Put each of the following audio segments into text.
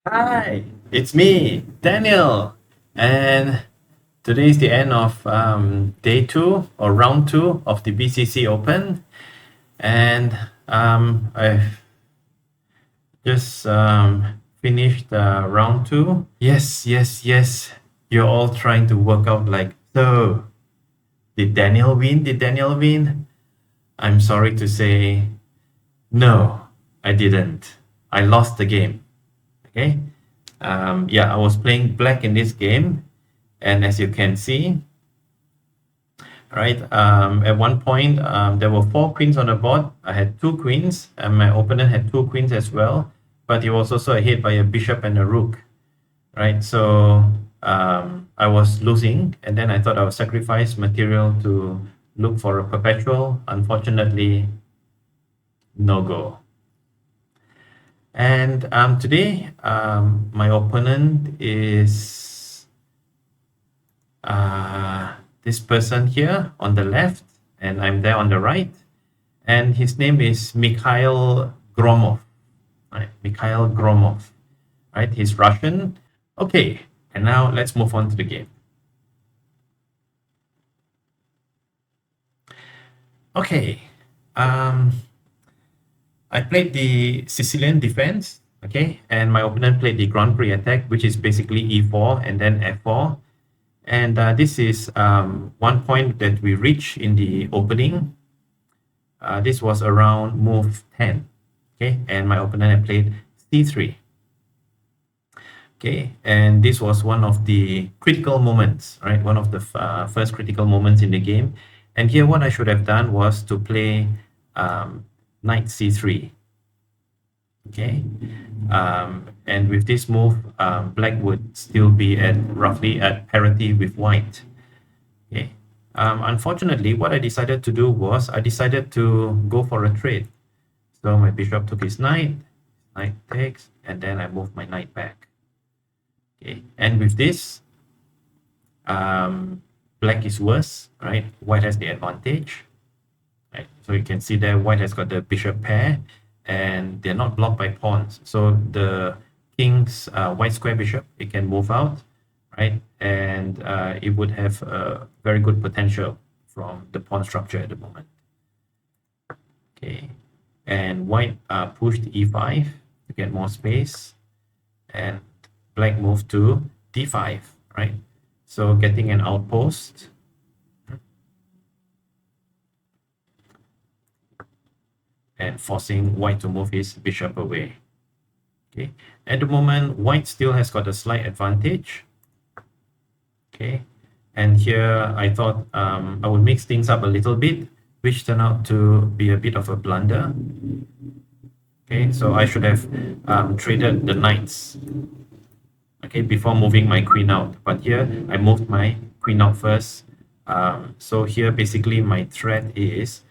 Hi, it's me, Daniel, and today is the end of day two or round two of the BCC Open, and I've just finished round two. Yes, yes, yes. You're all trying to work out like, so did Daniel win? Did Daniel win? I'm sorry to say, no, I didn't. I lost the game. Okay. Yeah, I was playing black in this game, and as you can see, right, at one point, there were four queens on the board. I had two queens, and my opponent had two queens as well, but he was also ahead by a bishop and a rook, right? So I was losing, and then I thought I would sacrifice material to look for a perpetual. Unfortunately, no go. And today, my opponent is this person here on the left, and I'm there on the right. And his name is Mikhail Gromov, right? Mikhail Gromov, right? He's Russian. Okay, and now let's move on to the game. Okay, um, I played the Sicilian defense, okay, and my opponent played the Grand Prix attack, which is basically e4 and then f4. And this is one point that we reached in the opening. This was around move 10, okay, and my opponent had played c3. Okay, and this was one of the critical moments, right? One of the first critical moments in the game. And here what I should have done was to play knight c3. Okay, and with this move, black would still be at roughly at parity with white. Okay, unfortunately, what I decided to do was I decided to go for a trade. So my bishop took his knight, knight takes, and then I moved my knight back. Okay, and with this, black is worse, right? White has the advantage, right? So you can see there, white has got the bishop pair, and they're not blocked by pawns. So the king's white square bishop, it can move out, right? And it would have a very good potential from the pawn structure at the moment. Okay, and white pushed e5 to get more space, and black moved to d5, right? So getting an outpost. And forcing white to move his bishop away. Okay, at the moment, white still has got a slight advantage. Okay, and here I thought I would mix things up a little bit, which turned out to be a bit of a blunder. Okay, so I should have traded the knights, okay, before moving my queen out. But here I moved my queen out first. So here basically my threat is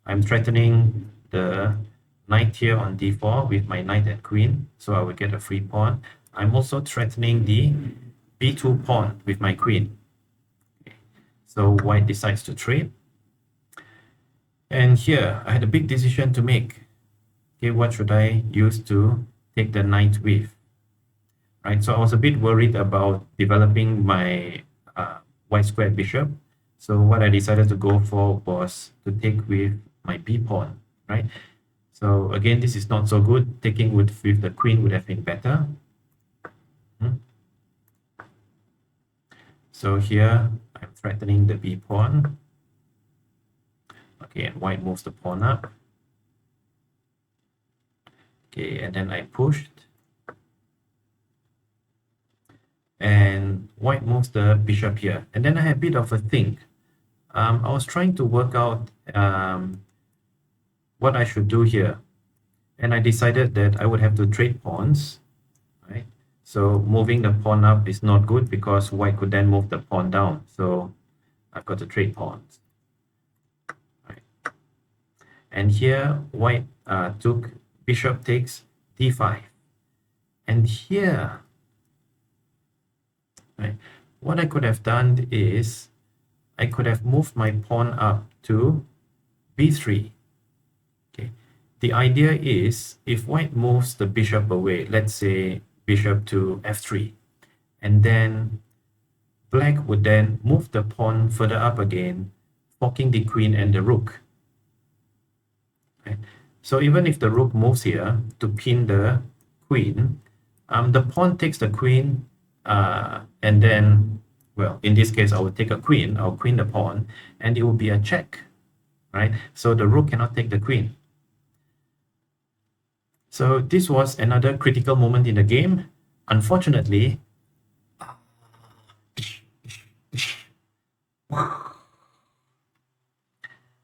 I'm threatening the knight here on d4 with my knight and queen, so I will get a free pawn. I'm also threatening the b2 pawn with my queen. Okay. So white decides to trade. And here I had a big decision to make. Okay, what should I use to take the knight with? Right, so I was a bit worried about developing my white square bishop. So what I decided to go for was to take with my b pawn, right? So again, this is not so good. Taking with the queen would have been better. So here I'm threatening the b pawn. Okay, and white moves the pawn up. Okay, and then I pushed. And white moves the bishop here. And then I had a bit of a think. I was trying to work out what I should do here. And I decided that I would have to trade pawns, right? So moving the pawn up is not good because white could then move the pawn down. So I've got to trade pawns. Right. And here white took bishop takes d5. And here, right, what I could have done is I could have moved my pawn up to b3. Okay. The idea is if white moves the bishop away, let's say bishop to f3. And then black would then move the pawn further up again, forking the queen and the rook. Okay. So even if the rook moves here to pin the queen, the pawn takes the queen, and then, well, in this case, I will take a queen, I'll queen the pawn, and it will be a check, right? So the rook cannot take the queen. So this was another critical moment in the game. Unfortunately,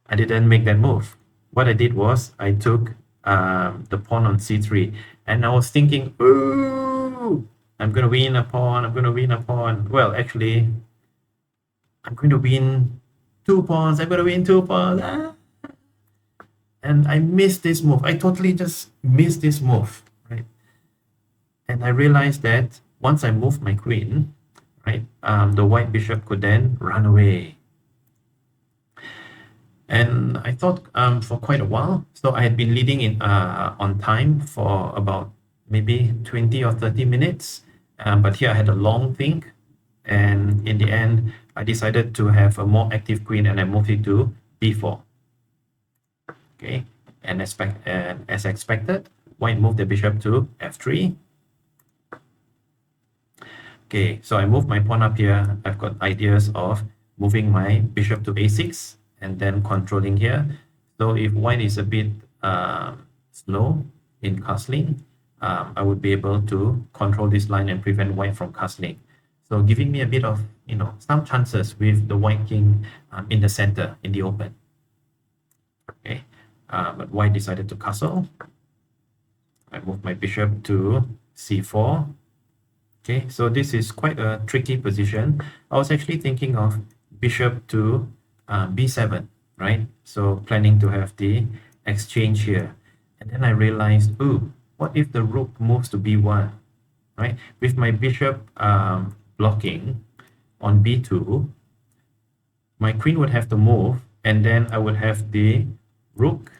I didn't make that move. What I did was I took the pawn on c3, and I was thinking, ooh, I'm going to win a pawn, I'm going to win a pawn. Well, actually, I'm going to win 2 pawns, I'm going to win 2 pawns. And I missed this move. I totally just missed this move, right? And I realized that once I moved my queen, right, the white bishop could then run away. And I thought for quite a while, so I had been leading in on time for about maybe 20 or 30 minutes, but here I had a long think, and in the end I decided to have a more active queen, and I moved it to b4. Okay, and as expected, white moved the bishop to f3. Okay, so I moved my pawn up here. I've got ideas of moving my bishop to a6 and then controlling here. So if white is a bit slow in castling, I would be able to control this line and prevent white from castling. So giving me a bit of, some chances with the white king in the center in the open. Okay, but white decided to castle. I moved my bishop to c4. Okay, so this is quite a tricky position. I was actually thinking of bishop to b7, right? So planning to have the exchange here. And then I realized, ooh, what if the rook moves to b1, right? With my bishop blocking on b2, my queen would have to move, and then I would have the rook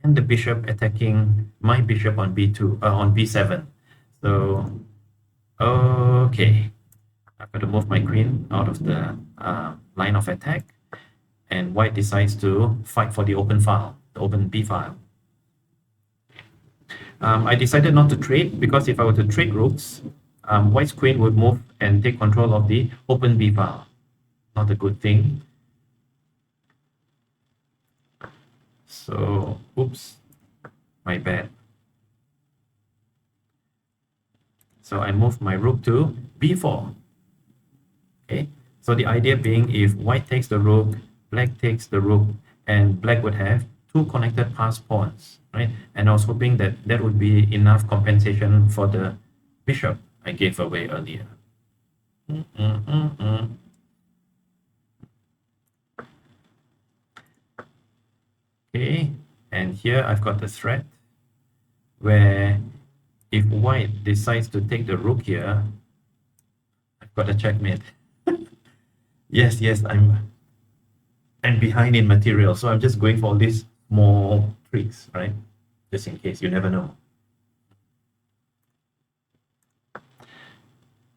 and the bishop attacking my bishop on b2, on b7. So, okay, I've got to move my queen out of the line of attack, and white decides to fight for the open file, the open b file. I decided not to trade, because if I were to trade rooks, white's queen would move and take control of the open b file. Not a good thing. So, oops, my bad. So I moved my rook to b4. Okay, so the idea being, if white takes the rook, black takes the rook, and black would have 2 connected passed pawns, right? And I was hoping that that would be enough compensation for the bishop I gave away earlier. Okay, and here I've got the threat where if white decides to take the rook here, I've got a checkmate. Yes, I'm behind in material, so I'm just going for all these small tricks, right? Just in case, you never know.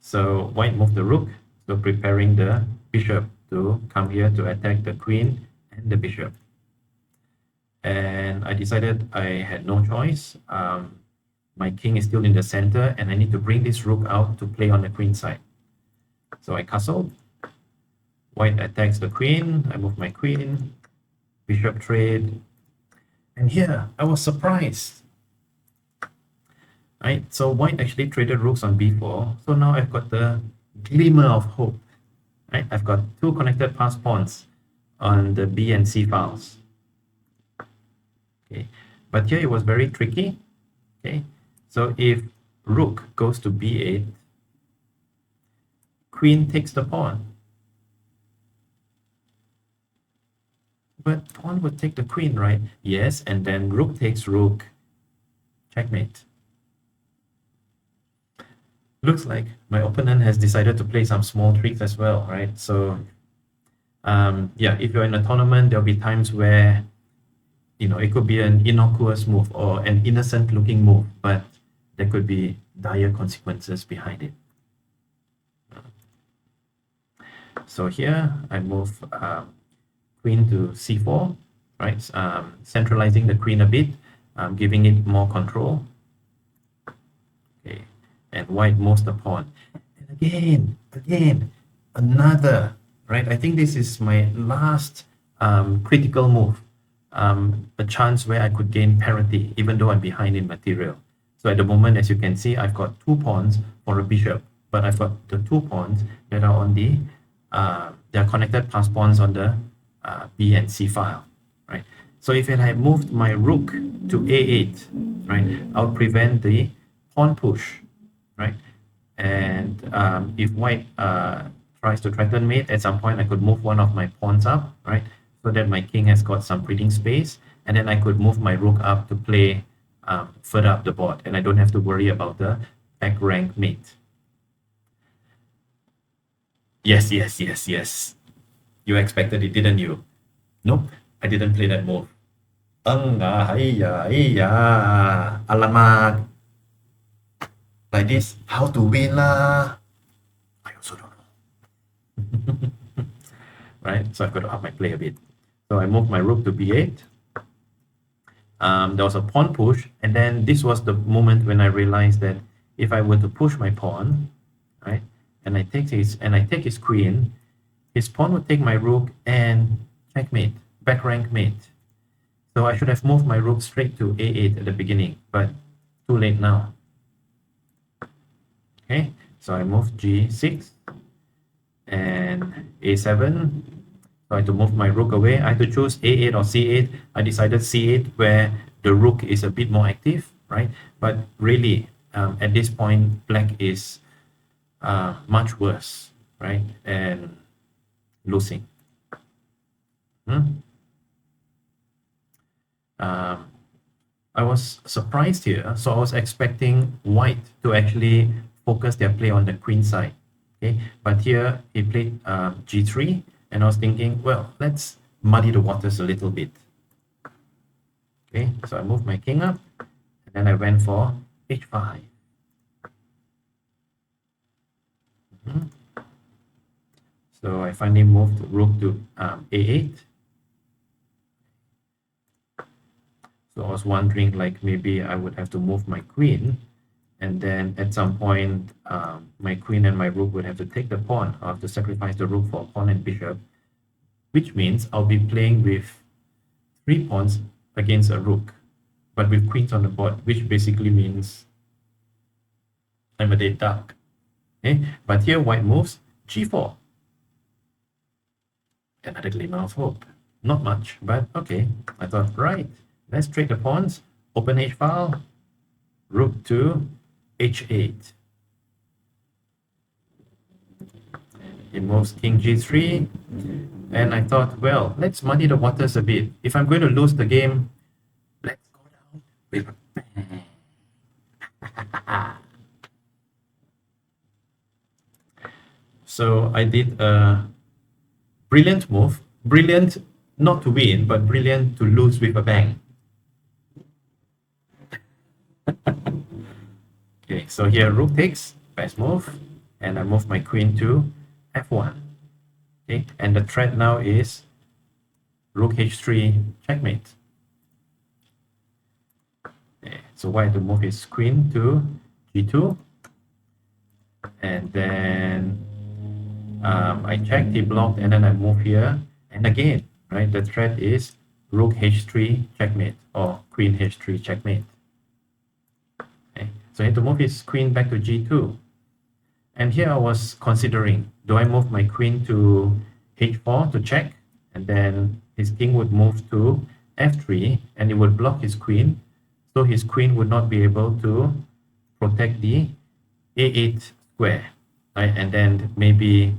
So white moved the rook, so preparing the bishop to come here to attack the queen and the bishop. And I decided I had no choice. My king is still in the center, and I need to bring this rook out to play on the queen side. So I castled. White attacks the queen. I move my queen. Bishop trade. And here, I was surprised. Right? So white actually traded rooks on b4. So now I've got the glimmer of hope. Right? I've got 2 connected passed pawns on the b and c files. Okay. But here it was very tricky. Okay. So if rook goes to b8, queen takes the pawn. But pawn would take the queen, right? Yes, and then rook takes rook. Checkmate. Looks like my opponent has decided to play some small tricks as well, right? So, yeah, if you're in a tournament, there'll be times where, it could be an innocuous move or an innocent looking move, but there could be dire consequences behind it. So here I move queen to c4, right? Centralizing the queen a bit, giving it more control. Okay, and white moves the pawn. And again, another, right? I think this is my last critical move. A chance where I could gain parity, even though I'm behind in material. So at the moment, as you can see, I've got 2 pawns for a bishop, but I've got the 2 pawns that are on the, they are connected pass pawns on the B and C file, right? So if I had moved my rook to A8, right, I'll prevent the pawn push, right? And if white tries to threaten mate, at some point I could move one of my pawns up, right? So that my king has got some breathing space, and then I could move my rook up to play further up the board, and I don't have to worry about the back rank mate. Yes. You expected it, didn't you? Nope, I didn't play that move. Alamak. Like this, how to win lah? I also don't know. Right, so I've got to up my play a bit. So I moved my rook to b8. There was a pawn push, and then this was the moment when I realized that if I were to push my pawn, right, and I take his queen, his pawn would take my rook and checkmate, back rank mate. So I should have moved my rook straight to a8 at the beginning, but too late now. Okay, so I moved g6 and a7. So I had to move my rook away. I had to choose a8 or c8. I decided c8, where the rook is a bit more active, right? But really, at this point, black is much worse, right? And losing. I was surprised here. So I was expecting white to actually focus their play on the queen side. Okay, but here he played g3, and I was thinking, well, let's muddy the waters a little bit. Okay, so I moved my king up, and then I went for h5. So I finally moved rook to a8. So I was wondering, like, maybe I would have to move my queen, and then at some point, my queen and my rook would have to take the pawn. I'll have to sacrifice the rook for a pawn and bishop, which means I'll be playing with 3 pawns against a rook, but with queens on the board, which basically means I'm a dead duck. Okay, but here white moves g4. Another glimmer of hope. Not much, but okay. I thought, right, let's trade the pawns. Open h file, rook to h8. He moves king g3, and I thought, well, let's muddy the waters a bit. If I'm going to lose the game, let's go down with a bang. So I did a brilliant move. Brilliant not to win, but brilliant to lose with a bang. Okay, so here rook takes, best move, and I move my queen to f1. Okay, and the threat now is rook h3 checkmate. Okay, so white to move his queen to g2, and then I checked, he blocked, and then I move here, and again, right, the threat is rook h3 checkmate or queen h3 checkmate. Okay, so I had to move his queen back to g2. And here I was considering, do I move my queen to h4 to check, and then his king would move to f3, and it would block his queen, so his queen would not be able to protect the a8 square, right? And then maybe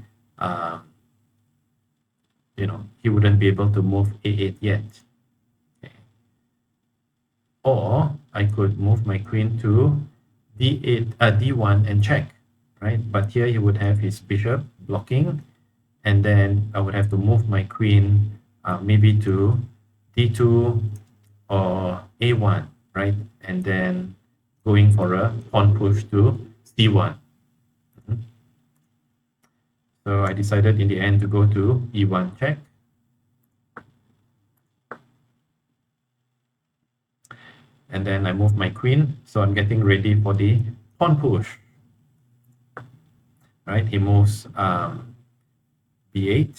he wouldn't be able to move a8 yet. Okay. Or I could move my queen to d1 and check, right? But here he would have his bishop blocking, and then I would have to move my queen maybe to d2 or a1, right? And then going for a pawn push to c1. So I decided in the end to go to e1 check. And then I move my queen, so I'm getting ready for the pawn push. Right, he moves b8.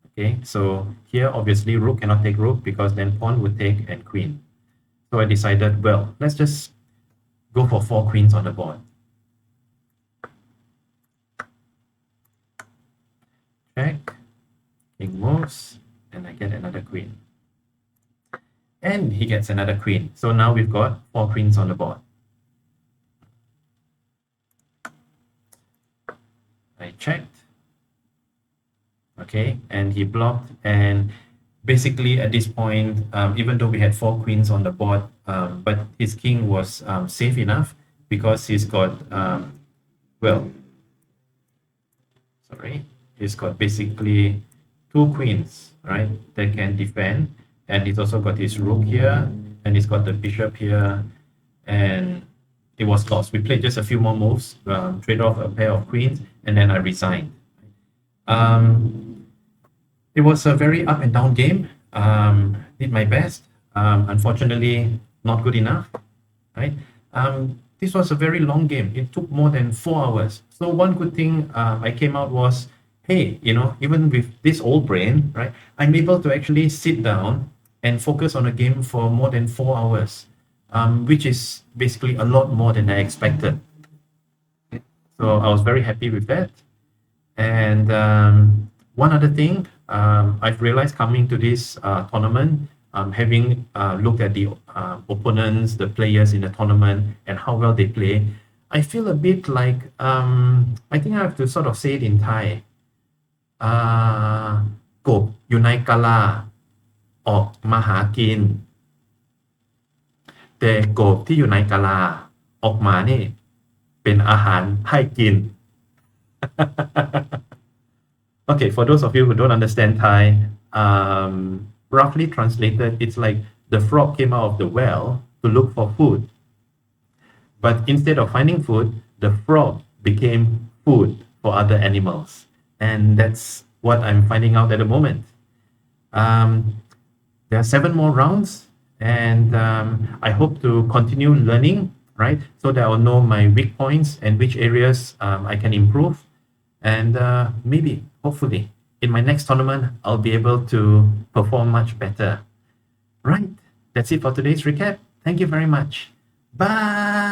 Okay, so here obviously rook cannot take rook because then pawn would take and queen. So I decided, well, let's just go for 4 queens on the board. Check, king moves, and I get another queen. And he gets another queen. So now we've got 4 queens on the board. I checked. Okay, and he blocked. And basically at this point, even though we had 4 queens on the board, but his king was safe enough because he's got, he's got basically 2 queens, right, that can defend. And he's also got his rook here, and he's got the bishop here, and it was lost. We played just a few more moves, trade off a pair of queens, and then I resigned. It was a very up and down game. Did my best. Unfortunately, not good enough, right? This was a very long game. It took more than 4 hours. So one good thing I came out was, hey, you know, even with this old brain, right, I'm able to actually sit down and focus on a game for more than 4 hours, which is basically a lot more than I expected. So I was very happy with that. And one other thing, I've realized coming to this tournament, having looked at the opponents, the players in the tournament, and how well they play, I feel a bit like, I think I have to sort of say it in Thai. กบอยู่ในกะลาออกมาหากินแต่กบที่อยู่ในกะลาออกมานี่เป็นอาหารให้กิน Okay, for those of you who don't understand Thai, roughly translated, it's like the frog came out of the well to look for food. But instead of finding food, the frog became food for other animals. And that's what I'm finding out at the moment. There are 7 more rounds, and I hope to continue learning, right? So that I'll know my weak points and which areas I can improve. And maybe, hopefully, in my next tournament, I'll be able to perform much better. Right, that's it for today's recap. Thank you very much. Bye.